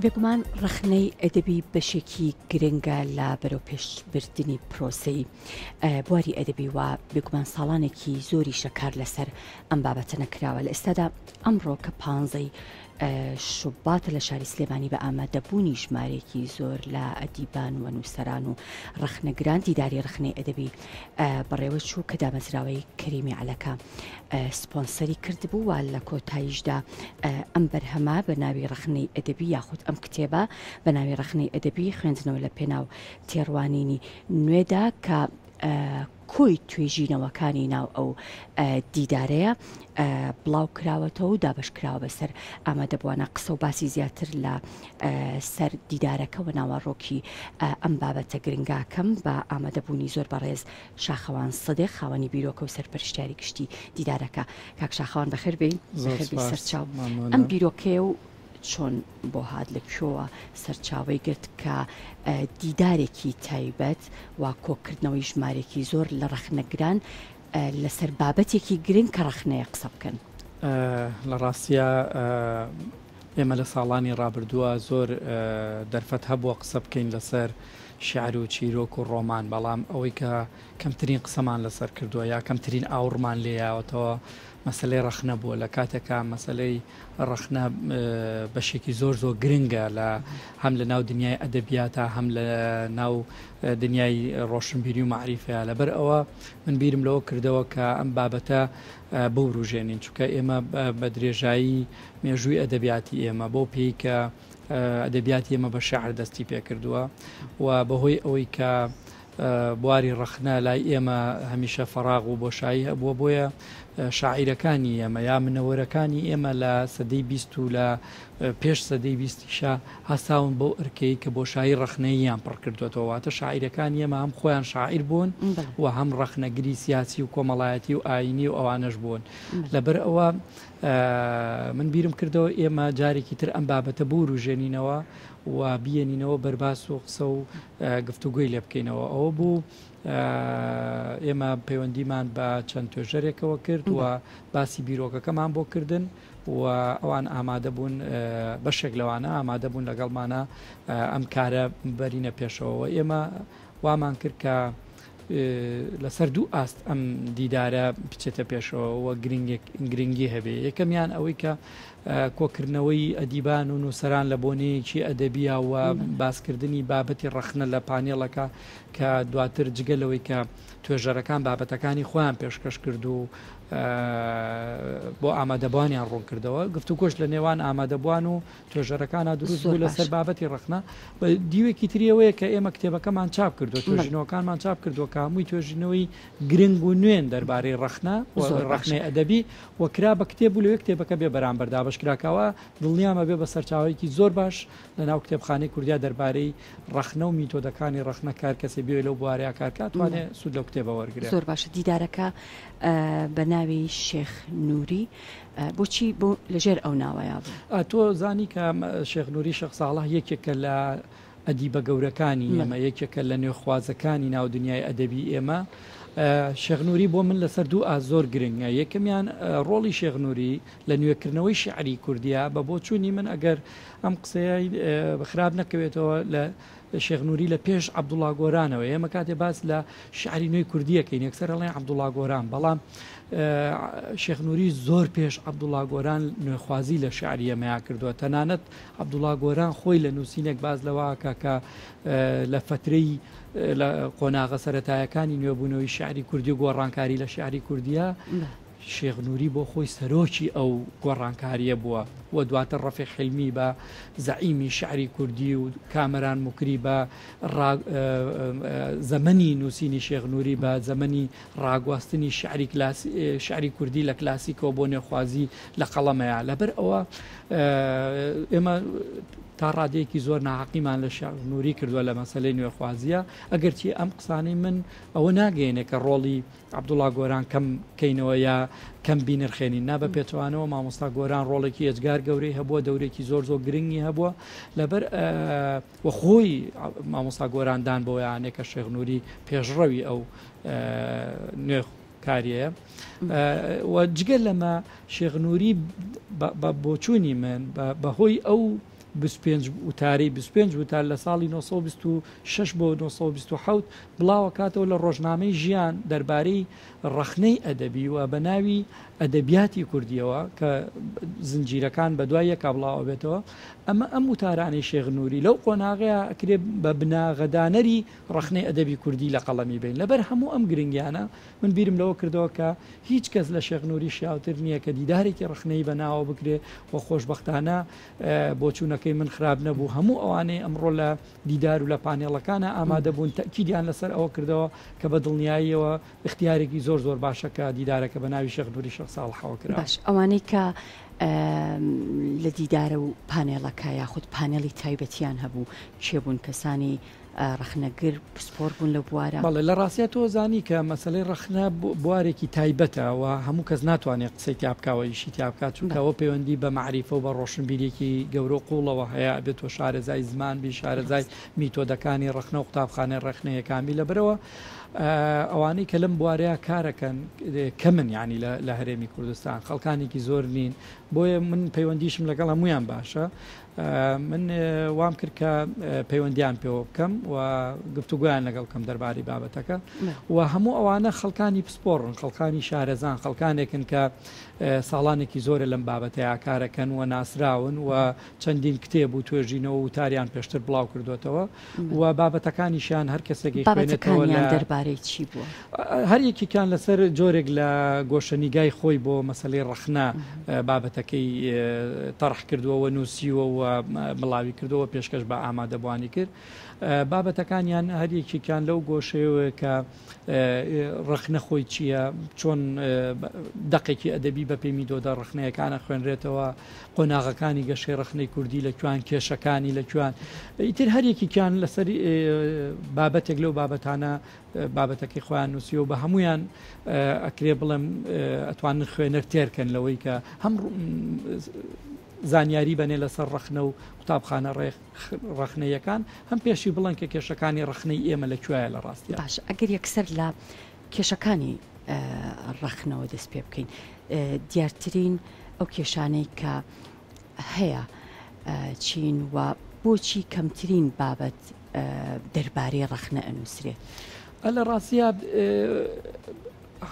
بێگومان ڕخنەی ئەدەبی بەشێکی گرنگە لە بەرەو پێشبردننی پرۆسی بواری ئەدەبی و بێگومان ساڵانێکی زۆری شەکار لەسەر ئەم بابەتە نەکراوە لە ئێستادا ئەمڕۆ کە پانزەی شوباتە لە شاری سلێمانی بە ئامادەبوونی ژمارێکی زۆر لە ئەدیبان و نووسەران و ڕخنەگران دیداری ڕخنەی ئەدەبی بەڕێوە چوو کە دامەزراوەی کەریمی عەلەکە سپۆنسەری کردبوو و لە کۆتاییشدا ئەم بەرهەمە بە ناوی ڕخنەی ئەدەبی یاخود ئەم کتێبە بە ناوی ڕخنەی ئەدەبی خوێندنەوە لە پێناو تێڕوانینی نوێدا کە کۆی توێژینەوەکانی ناو ئەو دیدارەیە بڵاو کراوەتەوە و دابش کراوە بەسەر ئامادەبووانە قسە و باسی زیاتر لە سەر دیدارەکەەوە ناوەڕۆکی ئەم بابەتە گرنگاکەم بە ئامادەبوونی زۆر بەڕێز شاخەوان سەدێق خاوەنی بیرۆکە و سەرپەرشتیاری گشتی دیدارەکە کاک شاخەوان بەخێر بێن سەرچاو ئەم بیرۆکەیە و چۆن بۆ هات لە کوێوە سەرچاوی گرت کە دیدارێکی تایبەت و کۆکردنەوەی ژمارێکی زۆر لە ڕخنەگران لەسەر بابەتێکی گرنگ کە ڕخنەیە قسە بکەن. لە ڕاستیە ئێمە لە ساڵانی ڕابردووە زۆر دەرفەت هەبووە قسە بکەین لەسەر شعر و چیرۆک و ڕۆمان، بەڵام ئەوەی کە کەمترین قسەمان لەسەر کردووە یا کەمترین ئاوڕمان لێیاوەتەوە مەسلەی ڕخنە بووە. لە کاتێکە مەسلەی ڕخنە بەشێکی زۆر گرنگە لە هەم لە ناو دنیای ئەدەبیاتە هەم لە ناو دنیای ڕۆشنبیری و معریفەیە. لەبەر ئەوە من بیرم لەوە کردەوە کە ئەم بابەتە بوروژێنین، چونکە ئێمە بە درێژایی مێژووی ئەدەبیاتی ئێمە بۆ پێی کە ئەدەبیاتی ئێمە بە شەعر دەستی پێکردووە و بەهۆی ئەوەی کە بواری ڕخنە لای ئێمە هەمیشە فەراغ و بۆشایی هەبووە، بۆیە شاعیرەکانی ئێمە یا منەوەرەکانی ئێمە لە سەدەی 20 و لە پێش سەدەی 20شا هەساون بۆ ئەرکەی کە بۆشایی ڕخنەییان پڕ کردوێتەوەواتە شاعیرەکانی ئێمە هەم خۆیان شاعیر بوون و هەم ڕخنەگری سیاسی و کۆمەڵایەتی و ئاینی و ئەوانەش بوون. لەبەر ئەوە من بیرم کردەوە ئێمە جارێکی تر ئەم بابەتە بوروژێنینەوە و بیێنینەوە بەرباس و قسە و گفتوگوی لێ بکەینەوە. ئەوە بوو ئێمە پەیوەندیمان بە چەند توێژەرێکەوە کرد و باسی بیرۆکەکەمان بۆ کردن و ئەوان ئامادە بوون، بەشێک لەوانە ئامادە بوون لەگەڵمانە ئەم کارە بەرینە پێشەوە. ئێمە وامان کرد کە لەسەر دوو ئاست ئەم دیدارە بچێتە پێشەوە گرنگی هەبێ. یەکەمیان ئەوەی کە کۆکردنەوەی ئەدیبان و نووسەران لە بۆنەیەکی ئەدەبیە و باسکردنی بابەتی ڕخنە لە پانێڵەکە کە دواتر جگەلەوەی کە توێژەرەکان بابەتەکانی خۆیان پێشکەش کرد و بۆ ئامادەبوانیان ڕوون کردەوە. گفتوگۆش لە نێوان ئامادەبوان و توێژەرەکانە دروست بوو لەسەر بابەتی ڕخنە. بە دیوێکی تریەوەیە کە ئێمە کتێبەکەمان چاپ کردو، توێژینەوەکانمان چاپ کردووە کە هەمووی توێژینەوەی گرنگ و نوێن دەربارەی ڕخنە و ڕخنەی ئەدەبی وەکرا بە کتێب و لەوێ کتێبەکە بێ بەرامبەردا بەشکراکەوە دڵنیامە بێ بە سەرچاوەیەکی زۆر باش لە ناو کتێبخانەی کوردیا دەربارەی ڕخنە و میتۆدەکانی ڕخنە کار کەسێ بێ لەو بوارەیە کارکات توانێت سوود لەو کتێبە وەرگرێت. زۆر باشە. دیدارەکە بە ناوی شێخ نووری بۆچی بۆ لەژێر ئەو ناوەیە بوو؟ تۆ زانی کە شێخ نووری شەخ ساڵح یەکێکە لە ئەدیبە گەورەکانی ئێمە، یەکێکە لە نوێخوازەکانی ناو دنیای ئەدەبی ئێمە. شێخ نووری بۆ من لەسەر دوو ئاز زۆر گرنگە. یەکەمیان ڕۆڵی شێخ نووری لە نوێکردنەوەی شعری کوردیا بە بۆ چوونی من ئەگەر ئەم قسەیە خراپ نەکەوێتەوە لە شێخ نووری لە پێش عەبدوڵڵا گۆرانەوە. ئێمە کاتێ باس لە شعری نوێی کوردیەکەین یەکسەر ئەڵێن عەبدوڵڵا گۆران، بەڵام شێخ نووری زۆر پێش عەبدوڵڵا گۆران نوێخوازی لە شعری ئێمەیا کردووە. تەنانەت عەبدوڵڵا گۆران خۆی لە نووسینێک باز لەوەکە کە لە فترەی لە قۆناغە سەرەتایەکانی نوێبوونەوەی شعری کوردی و گۆڕانکاری لە شعری کوردیە شێخ نووری بۆ خۆی سەرۆکی ئەو گۆڕانکاریە بووە و دواتر ڕەفیق حیلمی بە زەعیمی شعری کوردی و کامەران موکری بە زەمەنی نووسینی شێخ نووری بە زەمەنی ڕاگواستنی شعری کوردی لە کلاسیکەوە بۆ نێخوازی لە قەڵەمەیە. لەبەر ئەوە ئێمە تا ڕادەیەکی زۆر ناحەقیمان لە شێخ نووری کردووە لە مەسەلەی نوێخوازیە. ئەگەرچی ئەم قسانەی من ئەوە ناگەێنێ کە ڕۆڵی عەبدوڵڵا گۆران کەم کەینەوە یا کەم بینرخێنین نا بە پێچوانەوە مامۆستا گۆران ڕۆڵێکی ئەجگار گەورەی هەبووە، دەورێکی زۆر گرنگی هەبووە. لەبەر وەخۆی مامۆستا گۆراندان بۆیانێک کە شێخ نووری پێشڕەوی ئەو نوێ کاریەیە و جگەل لەمە شێخ نووری بە بۆچوونی من بەهۆی ئەو 25 وتاری 25 وتار لە ساڵی 1926 بۆ 1927 بڵاوەکاتەوە لە ڕۆژنامەی ژیان دەربارەی ڕەخنەی ئەدەبی و بە ناوی ئەدەبیاتی کوردیەوە کە زنجیرەکان بە دوای یەکا بڵاو بێتەوە ئەمە ئەم وتارانی شێخ نووری لەو قۆناغەیە ئەکرێ بە بناغەدانەری ڕەخنەی ئەدەبی کوردی لە قەڵەمی بین لەبەر هەموو ئەم گرنگیانە من بیرم لەوە کردەوە کە هیچ کەس لە شێخ نووری شیاوتر نییە کە دیدارێکی ڕەخنەی بەناوە بکرێ و خۆشبەختانە بۆچوونەکەی من خراپ نەبوو هەموو ئەوانەی ئەمڕۆ لە دیدار و لە پانێڵەکانە ئامادە بوون تەکیدیان لەسەر ئەوە کردەوە کە بە دڵنیاییەوە اختیارێکی زۆر زۆر باشەکە دیدارەکە بە ناوی شێخ نووری شێخ ساڵحەوە کرا. باش ئەوانەی کە لە دیدارە و پانێڵەکە یاخود پانێڵی تایبەتیان هەبوو چێبوون کەسانی ڕەخنەگر پسپۆر بوون لە بوارە بەڵێ لە ڕاستیە تۆ زانی کە مەسلەی ڕەخنە بوارێکی تایبەتەوە هەموو کەس ناتوانێت قسەی تیابکاوە ئیشی تیابکات چونکەوە پەیوەندی بە معریفە و بە ڕۆشنبیرێکی گەورە و قوڵەوە هەیە بێت تۆ شارەزای زمان بی شارەزای میتۆدەکانی ڕەخنە و قوتابخانەی ڕەخنەیەکامی لەبەرەوە ئەوانەی کە لەم بوارەیە کارەکەن کە من ینی لە هەرێمی کوردستان خەڵکانێکی زۆر نین بۆیە من پەیوەندیشم لەگەڵ هەمویان باشە من وام کرد کە پەیوەندیان پێوە بکەم و گفتوگویان لەگەڵ کەم دەرباری بابەتەکە و هەموو ئەوانە خەڵکانی پسپۆڕن خەڵکانی شارەزان خەڵکانێکن کە ساڵانێکی زۆرە لەم بابەتەیە کارەکەن و ناسراون و چەندین کتێب و توێژینەوە و تاریان پێشتر بڵاو کردوێتەوە و بابەتەکانیشیان هەر کەسێکی خوێنێتەوە دەربارەی چی بووە هەر یەکیان لەسەر جۆرێک لە گۆشەنیگای خۆی بۆ مەسلەی ڕەخنە بابەتەکەی تەڕح کردووە و نووسیوە و مڵاوی کردەوە پێشکەش بە ئامادەبوانی کرد بابەتەکانیان هەریەکیان لەو گۆشەیەوە کە ڕەخنە خۆی چییە چۆن دەقێکی ئەدەبی بە پێی میدۆدا ڕەخنەیەکانە خوێنرێتەوە قۆناغەکانی گەشەی ڕەخنەی کوردی لەکوان کێشەکانی لەکوان ئیتر هەریەکیان لەسەر بابەتێک لەو بابەتانە بابەتەکەی خۆیان نووسیەوە بە هەمویان ئەکرێ بڵێم ئەتوانن خوێنەر تێرکەن لەوەی کە هەم زانیاری بەنێ لەسەر ڕەخنە و قوتابخانە ڕەخنەیەکان هەم پێشی بڵن کە کێشەکانی ڕەخنەی ئێمە لەکوایە لە ڕاستی باش ئەگەر یەکسەر لە کێشەکانی ڕەخنەوە دەست پێ بکەین دیارترین ئەو کێشانەی کە هەیە چین و بۆچی کەمترین بابەت دەربارەی ڕەخنە ئەنووسرێت لە ڕاستیە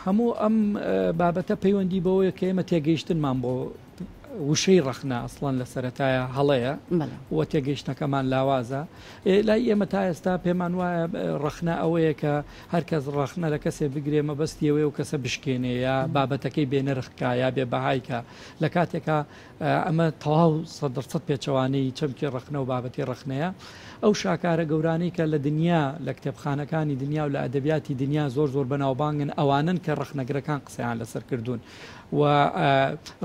هەموو ئەم بابەتە پەیوەندی بەوەیە کە ئێمە تێگەیشتنمان بۆ وشەی ڕەخنە ئەسڵان لە سەرەتایە هەڵەیە و تێگەیشتەکەمان لاوازە لای ئێمە تا ئێستا پێمان وایە ڕەخنە ئەوەیە کە هەرکەس ڕەخنە لە کەسێ بگرێ مەبەستیەوەی و کەسە بشکێنێ یا بابەتەکەی بێنەرخکە یا بێ بەهایکە لە کاتێکە ئەمە تەواو 100% پێچەوانەی چەمکی ڕەخنە و بابەتی ڕەخنەیە ئەو شاکارە گەورانەی کە لە دنیا لە کتێبخانەکانی دنیا و لە ئەدەبیاتی دنیا زۆر زۆر بەناوبانگن ئەوانن کە ڕەخنەگرەکان قسەیان لەسەر کردوون و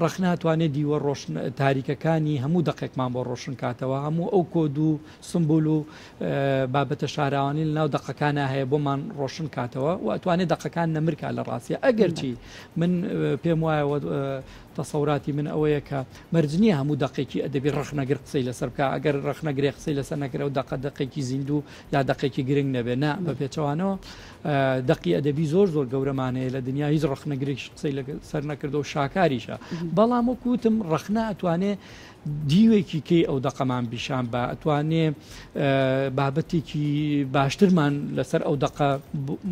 ڕەخنە توانێت دیوە ڕۆشن تاریکەکانی هەموو دقێکمان بۆ ڕۆشن کاتەوە هەموو ئەو کۆد و سمبول و بابەتە شاراوانی لە ناو دقەکانە هەیە بۆمان ڕۆشن کاتەوە و ئەتوانێت دقەکان نەمرکە لە ڕاستیە ئەگەرچی من پێم وایە تەسەوراتی من ئەوەیە کە مەرجنیە هەموو دقێکی ئەدەبی ڕەخنەگر قسەی لەسەر بکە ئەگەر ڕەخنەگرێ قسەی لەسەر نەکرێ و دقێکی زیندوو یا دقێکی گرنگ نەبێ نا بە پێچەوانەوە دقی ئەدەبی زۆر زۆر گەورەمانەیە لە دنیا هیچ ڕەخنەگرێکی قسەی لەسەر نەکردو و شاکاریشە بەڵام وەکوتم ڕەخنە ئەتوانێ دیوێکی کەی ئەو دقەمان بیشان بە ئەتوانێ بابەتێکی باشترمان لەسەر ئەو دقە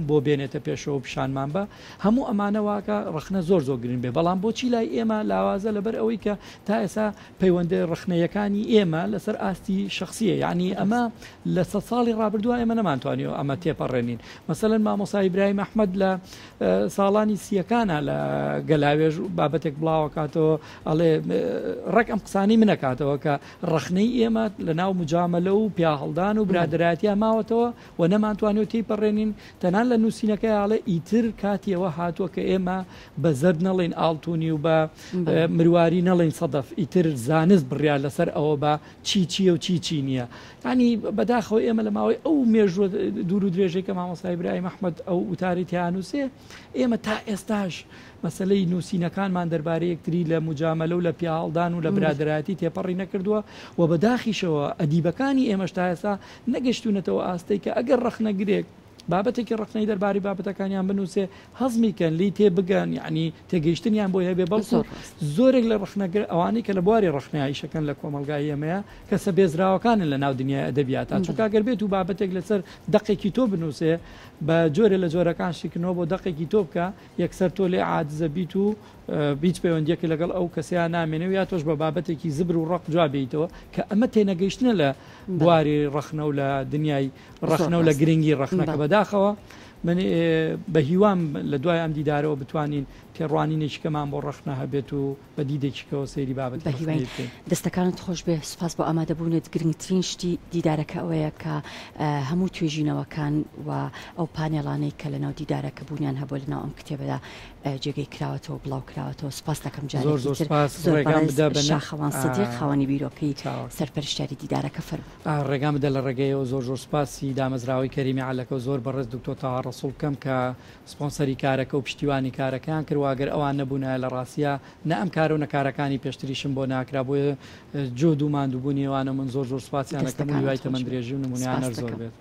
بۆ بێنێتە پێشەوە پیشانمان بە هەموو ئەمانە واکە ڕەخنە زۆر زۆر گرنگ بێ بەڵام بۆچی لای ئێمە لاوازە لەبەر ئەوەی کە تا ئێستا پەیوەندە ڕەخنەیەکانی ئێمە لەسەر ئاستی شخصیە یعنی ئەمە لە 100 ساڵی ڕابردووە ئێمە نەمانتوانیەوە ئەمە تێپەڕێنین مەسەلەن مامۆستا ئیبراهیم ئەحمەد لە ساڵانی سیەکانە لە گەلاوێژ بابەتێک بڵاوە کاتەوە ئەڵێ ڕێک ئەم قسانی منەکاتەوە کە ڕەخنەی ئێمە لە ناو مجامەلە و پیاهەڵدان و برادرایەتیان ماوەتەوە و نەمانتوانێت تێپەڕێنین تەنان لە نووسینەکەی ئاڵێ ئیتر کاتیەوە هاتووە کە ئێمە بە زەرد نەڵێن ئاڵتونی و بە مرواری نەڵێن سەدەف ئیتر زانست بڕیا لەسەر ئەوە بە چی چیە و چی نییە ینی بەداخەوە ئێمە لە ماوەی ئەو مێژوە دوور و درێژەی کە مامۆستا ئیبراهیم ئەحمەد ئەو وتاری تیانووسێ ئێمە تا ئێستاش مەسلەی نووسینەکانمان دەربارەی یەکتری لە مجامەلە و لە پیاهەڵدان و لە برادرایەتی تێپەڕی نەکردووە و بەداخیشەوە ئەدیبەکانی ئێمەش تا ئێستا نەگەشتونەتەوە ئاستەی کە ئەگەر ڕەخنەگرێک بابەتێکی ڕخنەی دەرباری بابەتەکانیان بنووسێ هەزمیکەن لی تێ بگەن یعنی تێگەیشتنیان بۆ هەبێ بەڵکو زۆرێک لە ڕخنەگر ئەوانەی کە لە بواری ڕخنایشەکەن لە کۆمەلگای ئێمەیە کە سەبێزراوەکانن لە ناو دنیای ئەدەبیاتان چونکە ئەگەر بێت و بابەتێک لەسەر دقێکی تۆ بنووسێ بە جۆرە لە جۆرەکان شیکردنەوە بۆ دقێکی تۆ بکە یەکسەر تۆ لێ عاجزە بیت و هیچ پەیوەندیەکی لەگەڵ ئەو کەسیان نامێنێ یا تۆش بە بابەتێکی زبر و ڕق جوابیتەوە کە ئەمە تێنەگەیشتنە لە بواری ڕخنە و لە دنیای ڕخنە و لە گرنگی ڕخنەکە بەداخەوە من بە هیوام لە دوای ئەم دیدارەوە بتوانین تێڕوانینێکیکەمان بۆ ڕخنە هەبێت و بە دیدێکیکەوە سەیری بابەت دەستەکانت خۆش بێ سوپاس بۆ ئامادەبوونت گرنگترین شتی دیدارەکە ئەوەیە کە هەموو توێژینەوەکان و ئەو پانێڵانەی کە لەناو دیدارەکە بوونیان هەبوو لەناو ئەم کتێبەدا جێگەی کراوەتەوە بڵاو کراوەتەوە سپاس دەکەم شاخەوان سدیق خاوەنی بیرۆکەی سەرپەرشتیاری دیدارەکە فەرموو ڕێگام بدە لە ڕێگەیەوە زۆر سوپاسی دامەزراوی کەریمی عەلەکە و زۆر بەڕێز دکتۆر تاها ڕەسوڵ بکەم کە سپۆنسەری کارەکە و پشتیوانی کارەکان کردواگەر ئەوان نەبوونە لە ڕاستیە نە ئەم کارە و نەکارەکانی پێشتریشم بۆ ناکرا بۆیە جۆ دوو ماندووبوونی ئەوانە من زۆر سوپاسیان دەکەم و دوای تەمەند درێژی و نمونیانە زۆر بێت.